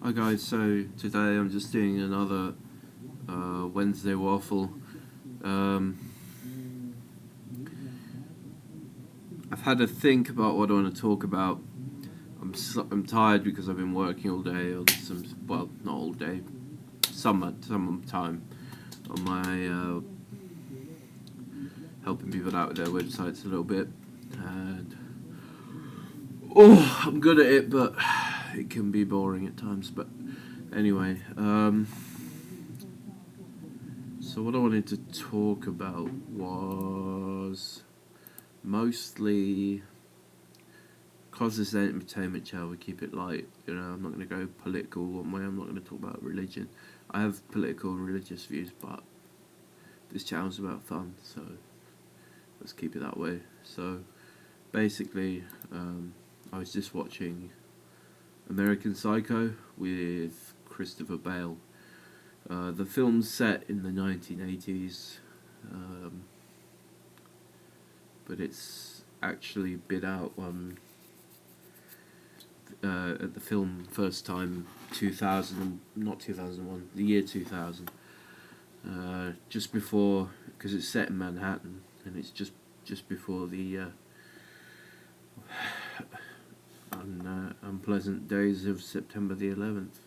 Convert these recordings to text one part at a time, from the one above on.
Hi guys, so today I'm just doing another Wednesday Waffle. Um, I've had to think about what I want to talk about. I'm tired because I've been working all day, or well, not all day, some time on my helping people out with their websites a little bit, and I'm good at it, but it can be boring at times. But anyway, so what I wanted to talk about was mostly, because this is an entertainment channel, we keep it light. I'm not going to go political one way. I'm not going to talk about religion. I have political and religious views, but this channel's about fun, so let's keep it that way. So basically, I was just watching American Psycho with Christopher Bale. The film's set in the 1980s, but it's actually been out on at the film first time 2000, not 2001, the year 2000, just before, because it's set in Manhattan, and it's just before the unpleasant days of September the 11th.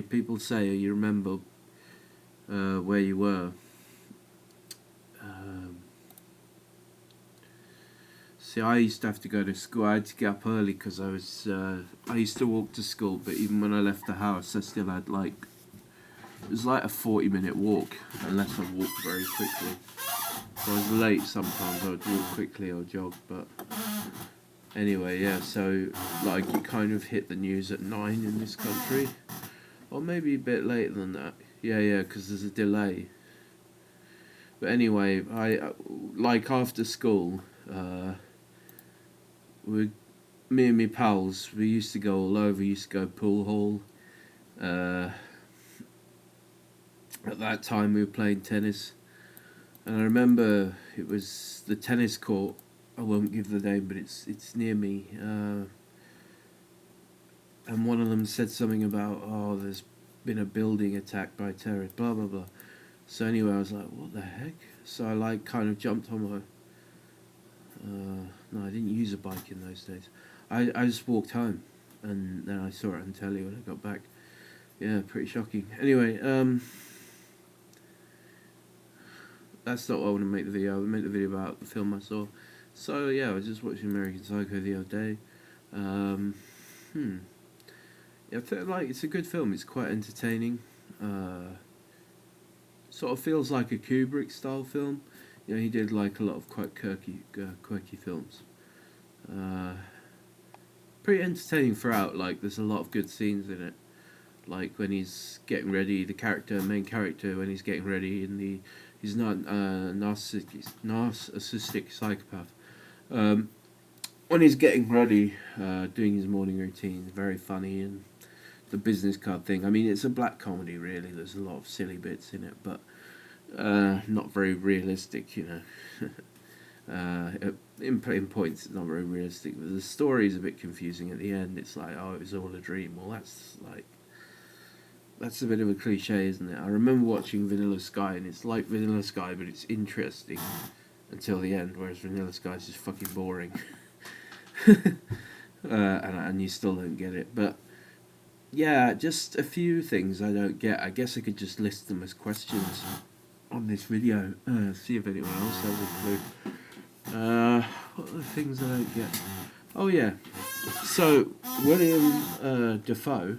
People say you remember where you were. See, I used to have to go to school. I had to get up early because I used to walk to school, but even when I left the house, I still had it was like a 40-minute walk, unless I walked very quickly. If I was late sometimes, I would walk quickly or jog, but anyway, yeah, so, you kind of hit the news at 9 in this country, or maybe a bit later than that. Yeah, because there's a delay. But anyway, after school, me and my pals, we used to go all over. We used to go pool hall. At that time, we were playing tennis, and I remember it was the tennis court. I won't give the name, but it's near me. And one of them said something about, there's been a building attacked by terrorists, blah blah blah. So anyway, I was like, what the heck? So I kind of jumped on my. No, I didn't use a bike in those days. I just walked home, and then I saw it on telly when I got back. Yeah, pretty shocking. Anyway, that's not what I want to make the video. I want to make the video about the film I saw. So yeah, I was just watching American Psycho the other day. Yeah, I feel like it's a good film. It's quite entertaining. Sort of feels like a Kubrick style film. He did a lot of quite quirky films. Pretty entertaining throughout. There's a lot of good scenes in it. When he's getting ready, main character, when he's getting ready, he's not a narcissistic psychopath. When he's getting ready, doing his morning routine, very funny, and the business card thing. I mean, it's a black comedy, really. There's a lot of silly bits in it, but not very realistic, in points, it's not very realistic. But the story is a bit confusing at the end. It's like, it was all a dream. Well, that's a bit of a cliche, isn't it? I remember watching Vanilla Sky, and it's like Vanilla Sky, but it's interesting until the end, whereas Vanilla Sky is just fucking boring. And you still don't get it. But yeah, just a few things I don't get. I guess I could just list them as questions on this video. See if anyone else has a clue. What are the things I don't get? Oh yeah. So William Dafoe,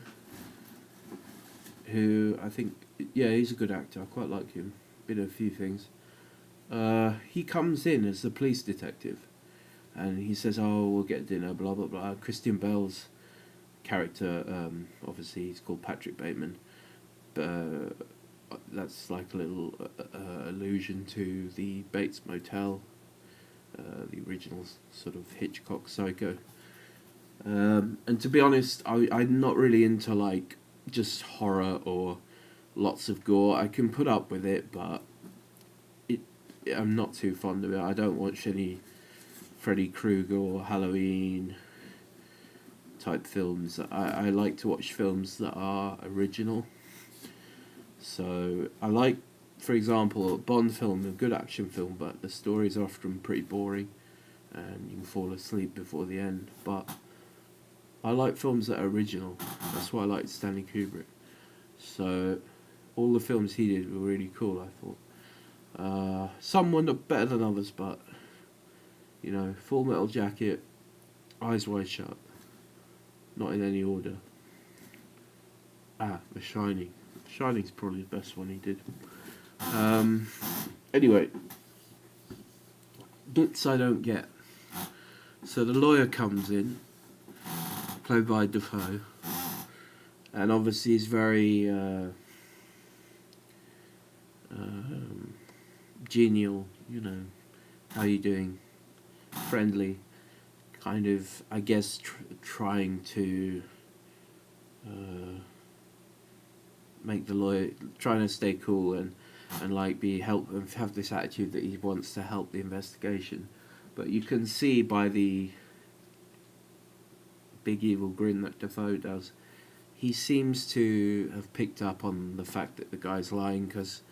who I think, he's a good actor. I quite like him. Been in a few things. He comes in as the police detective, and he says, we'll get dinner, blah blah blah. Christian Bale's character, obviously he's called Patrick Bateman, but that's like a little allusion to the Bates Motel, the original sort of Hitchcock Psycho. And to be honest, I'm not really into just horror or lots of gore. I can put up with it, but I'm not too fond of it. I don't watch any Freddy Krueger or Halloween. type films. I like to watch films that are original. So I like, for example, a Bond film, a good action film, but the stories are often pretty boring, and you can fall asleep before the end. But I like films that are original. That's why I like Stanley Kubrick. So all the films he did were really cool, I thought. Some were not better than others, but you know, Full Metal Jacket, Eyes Wide Shut, not in any order. The Shining. Shining's probably the best one he did. Anyway, bits I don't get. So the lawyer comes in, played by Defoe, and obviously he's very genial, you know, how you doing, friendly, kind of, I guess, trying to make the lawyer, trying to stay cool and like have this attitude that he wants to help the investigation. But you can see by the big evil grin that Defoe does, he seems to have picked up on the fact that the guy's lying, because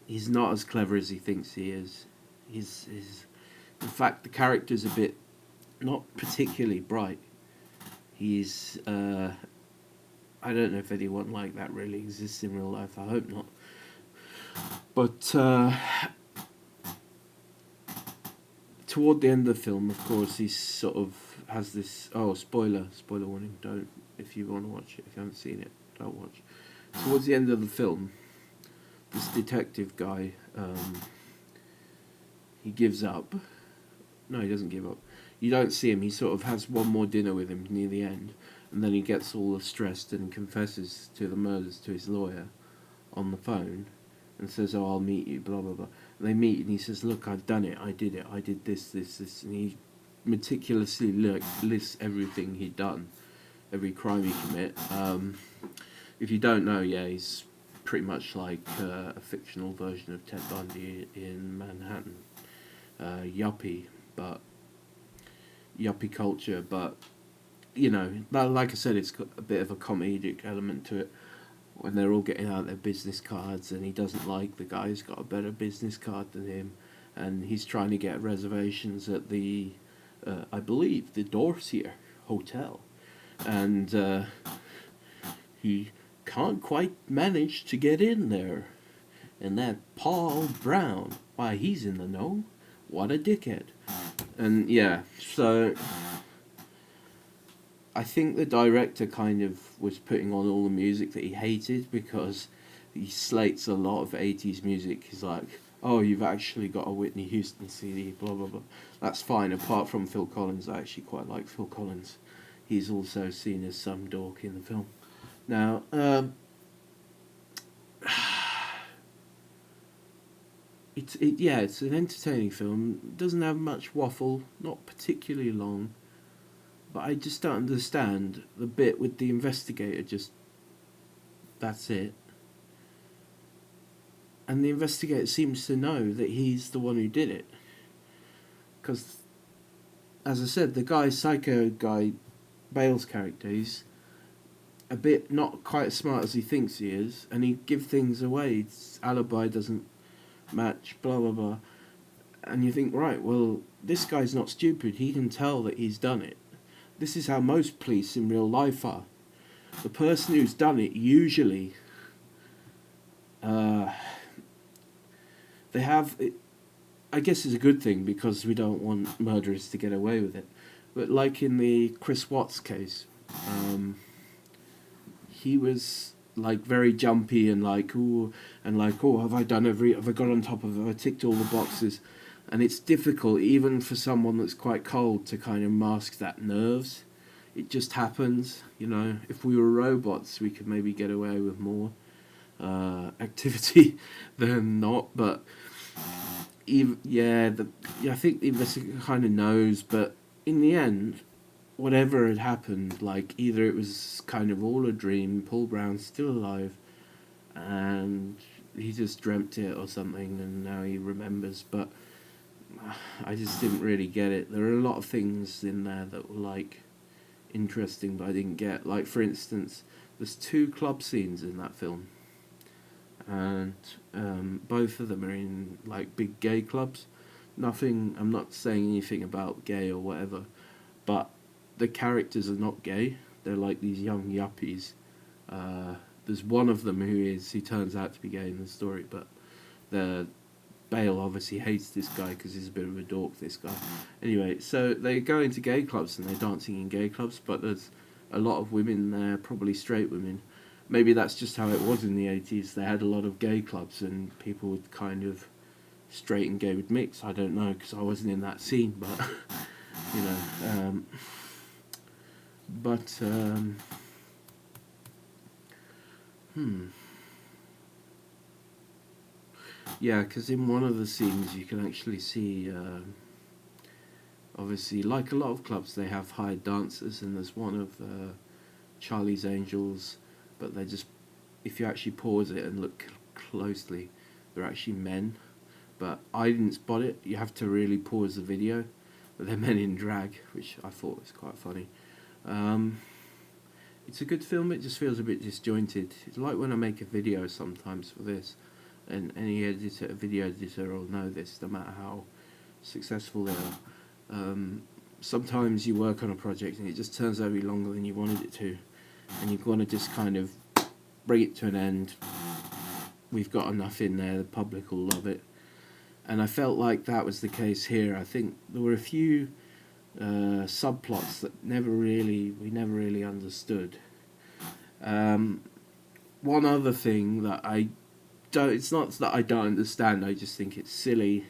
he's not as clever as he thinks he is. In fact, the character's a bit, not particularly bright. He's, I don't know if anyone like that really exists in real life, I hope not. But, toward the end of the film, of course, he sort of has this, spoiler warning, don't, if you want to watch it, if you haven't seen it, don't watch. Towards the end of the film, this detective guy, he gives up. No, he doesn't give up. You don't see him. He sort of has one more dinner with him near the end, and then he gets all stressed and confesses to the murders to his lawyer on the phone, and says, "Oh, I'll meet you." Blah blah blah. And they meet, and he says, "Look, I've done it. I did it. I did this, and he meticulously lists everything he'd done, every crime he commit. If you don't know, yeah, he's pretty much like a fictional version of Ted Bundy in Manhattan. Yuppie culture, but you know, like I said, it's got a bit of a comedic element to it when they're all getting out their business cards, and he doesn't like the guy who's got a better business card than him, and he's trying to get reservations at the, I believe, the Dorsier Hotel, and he can't quite manage to get in there, and that Paul Brown, why, he's in the know. What a dickhead. And yeah, so I think the director kind of was putting on all the music that he hated, because he slates a lot of 80s music. He's like, oh, you've actually got a Whitney Houston CD, blah, blah, blah. That's fine, apart from Phil Collins. I actually quite like Phil Collins. He's also seen as some dork in the film. Now, it's an entertaining film. It doesn't have much waffle, not particularly long, but I just don't understand the bit with the investigator. Just, that's it. And the investigator seems to know that he's the one who did it, because, as I said, the guy, psycho guy, Bale's character, he's a bit not quite as smart as he thinks he is, and he gives things away. His alibi doesn't match, blah blah blah, and you think, right, well, this guy's not stupid, he can tell that he's done it. This is how most police in real life are. The person who's done it usually they have it, I guess it's a good thing, because we don't want murderers to get away with it, but like in the Chris Watts case, he was like very jumpy and like, ooh, and like, oh, have I got on top of it, have I ticked all the boxes? And it's difficult, even for someone that's quite cold, to kind of mask that nerves. It just happens, you know. If we were robots, we could maybe get away with more activity than not, but I think the investigator kind of knows, but in the end, whatever had happened, like, either it was kind of all a dream, Paul Brown's still alive, and he just dreamt it or something, and now he remembers, but I just didn't really get it. There are a lot of things in there that were like, interesting but I didn't get. Like, for instance, there's 2 club scenes in that film, and both of them are in like big gay clubs. Nothing. I'm not saying anything about gay or whatever, but the characters are not gay. They're like these young yuppies. There's one of them who turns out to be gay in the story, but the Bale obviously hates this guy because he's a bit of a dork, this guy. Anyway, so they go into gay clubs and they're dancing in gay clubs, but there's a lot of women there, probably straight women. Maybe that's just how it was in the 80s. They had a lot of gay clubs and people would kind of straight and gay would mix. I don't know because I wasn't in that scene, but you know. But yeah, because in one of the scenes you can actually see, obviously, like a lot of clubs, they have hired dancers, and there's one of Charlie's Angels, but they're just, if you actually pause it and look closely, they're actually men. But I didn't spot it. You have to really pause the video. But they're men in drag, which I thought was quite funny. It's a good film, it just feels a bit disjointed. It's like when I make a video sometimes for this, and any video editor will know this, no matter how successful they are. Sometimes you work on a project and it just turns out to be longer than you wanted it to, and you want to just kind of bring it to an end. We've got enough in there, the public will love it. And I felt like that was the case here. I think there were a few subplots that we never really understood. One other thing that it's not that I don't understand, I just think it's silly,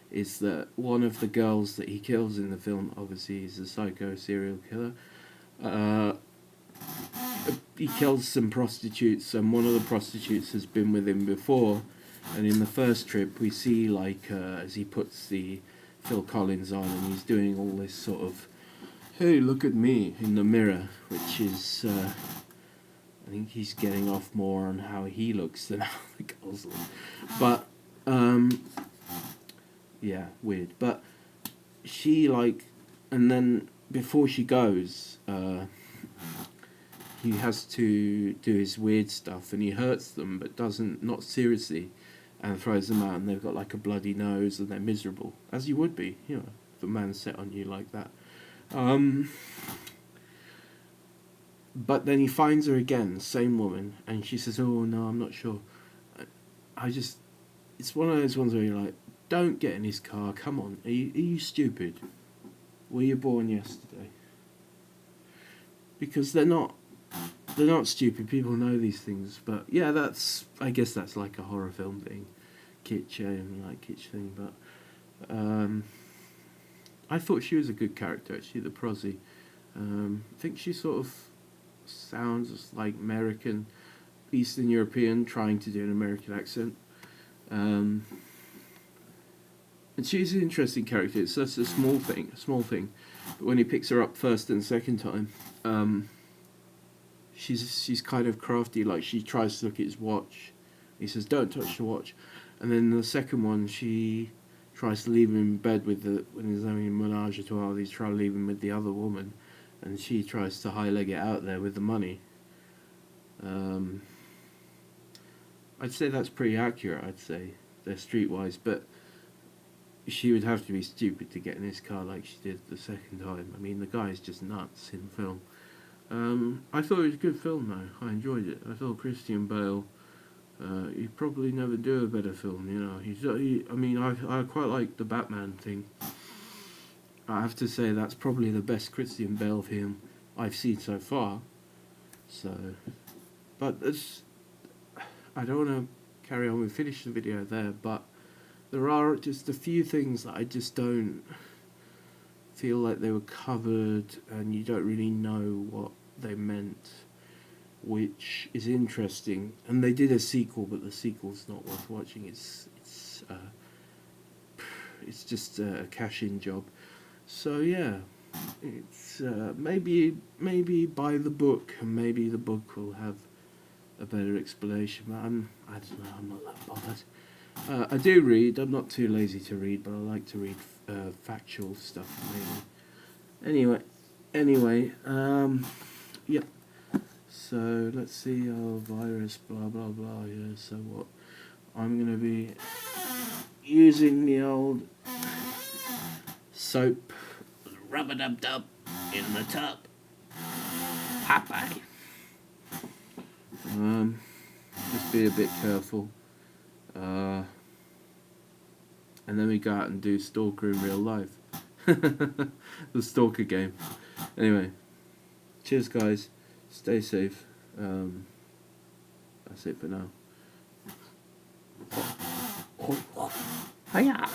is that one of the girls that he kills in the film, obviously he's a psycho serial killer, he kills some prostitutes, and one of the prostitutes has been with him before, and in the first trip we see, like, as he puts the Phil Collins on and he's doing all this sort of, hey, look at me, in the mirror, which is, I think he's getting off more on how he looks than how the girls look. But, yeah, weird. But she, like, and then before she goes, he has to do his weird stuff, and he hurts them, but not seriously, and throws them out, and they've got like a bloody nose, and they're miserable, as you would be, you know, if a man's set on you like that. But then he finds her again, same woman, and she says, oh no, I'm not sure. It's one of those ones where you're like, don't get in his car, come on, are you stupid? Were you born yesterday? Because they're not stupid, people know these things, but yeah, I guess that's like a horror film thing, kitsch thing, but I thought she was a good character, actually, the Prozzy. I think she sort of sounds like American, Eastern European, trying to do an American accent. And she's an interesting character. It's just a small thing, but when he picks her up first and second time, she's kind of crafty. Like, she tries to look at his watch. He says, "Don't touch the watch," and then the second one, she tries to leave him in bed when he's having a menage a trois. He's trying to leave him with the other woman, and she tries to high leg it out there with the money. I'd say that's pretty accurate. I'd say they're streetwise, but she would have to be stupid to get in his car like she did the second time. I mean, the guy's just nuts in the film. I thought it was a good film though. I enjoyed it. I thought Christian Bale, he'd probably never do a better film, you know. I quite like the Batman thing. I have to say that's probably the best Christian Bale film I've seen so far. So, but I don't want to carry on. We finish the video there, but there are just a few things that I just don't feel like they were covered, and you don't really know what they meant, which is interesting. And they did a sequel, but the sequel's not worth watching. It's just a cash-in job. So yeah, it's maybe buy the book, and maybe the book will have a better explanation. But I don't know. I'm not that bothered. I do read. I'm not too lazy to read, but I like to read factual stuff maybe. Anyway, Anyway, yep. So let's see, virus, blah blah blah. Yeah. So what? I'm gonna be using the old soap, rubber dub dub in the tub. Popeye. Just be a bit careful. And then we go out and do Stalker in real life. The Stalker game. Anyway, cheers guys. Stay safe. That's it for now. Hiya.